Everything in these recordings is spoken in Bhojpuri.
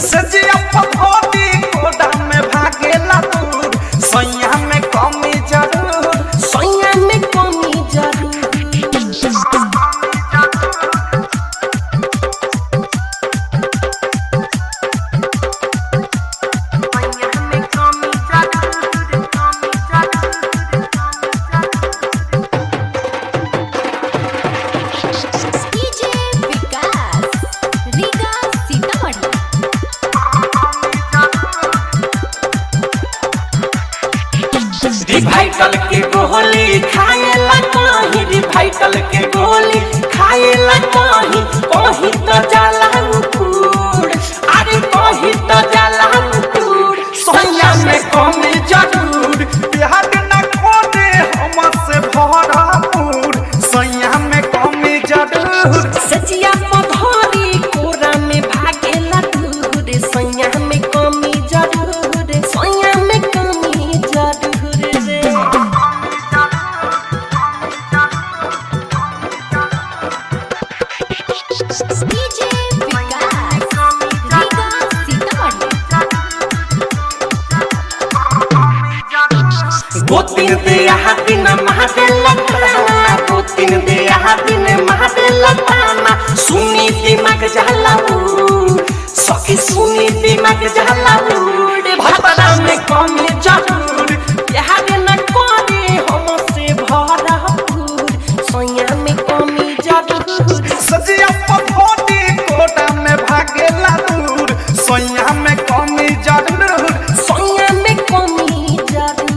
सजिया पधोती कोडा में भागेला दूर सैया में कमी जरूर सैया में कमी जरूर रिवाइटल के गोली खाएला कहीं रिवाइटल के गोली खाएला कहीं कहीं तो जाला मुकुड़ अरे कहीं तो जाला मुकुड़ सैया में कमी जरूर प्यार न खोदे हमसे भरपूर सैया में कमी जरूर सजिया पधोरी कोरा में भागेला दूर सैया में कमी जरूर सैया में कमी जरूर गोतिन दे हाथिन महाते लताना गोतिन दे हाथिन महाते लताना सुनी दिमाग जलाऊ सखी सुनी दिमाग जलाऊ भतरा में कमी जरूर प्यार न करे हमसे भरपूर सैया में कमी जरूर सजिया पधोती कोटा में भागेला दूर सैया में कमी जरूर सैया में कमी जरूर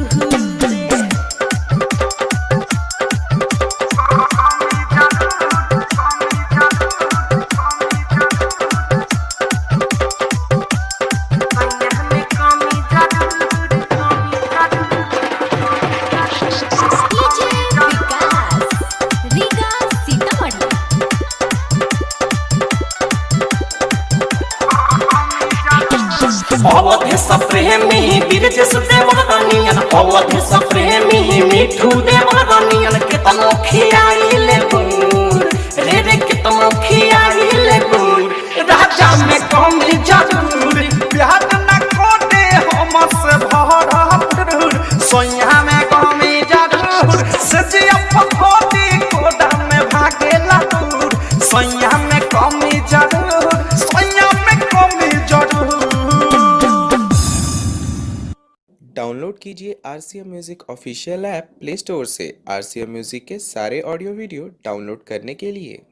अवधि सप्रेमी बिरजस देवरानियन अवधि सप्रेमी मिठू देवरानियन कितनो खियाइले गुर रे रे कितनो खियाइले गुर राजा में कमी जरूर प्यार न खोदे हमसे भरपूर सैया में कमी जरूर सजिया पधोती कोडा में भागेला दूर सैया में कमी जरूर सैया में कमी जरूर। डाउनलोड कीजिए RCM music official app play store से। RCM म्यूजिक के सारे ऑडियो वीडियो डाउनलोड करने के लिए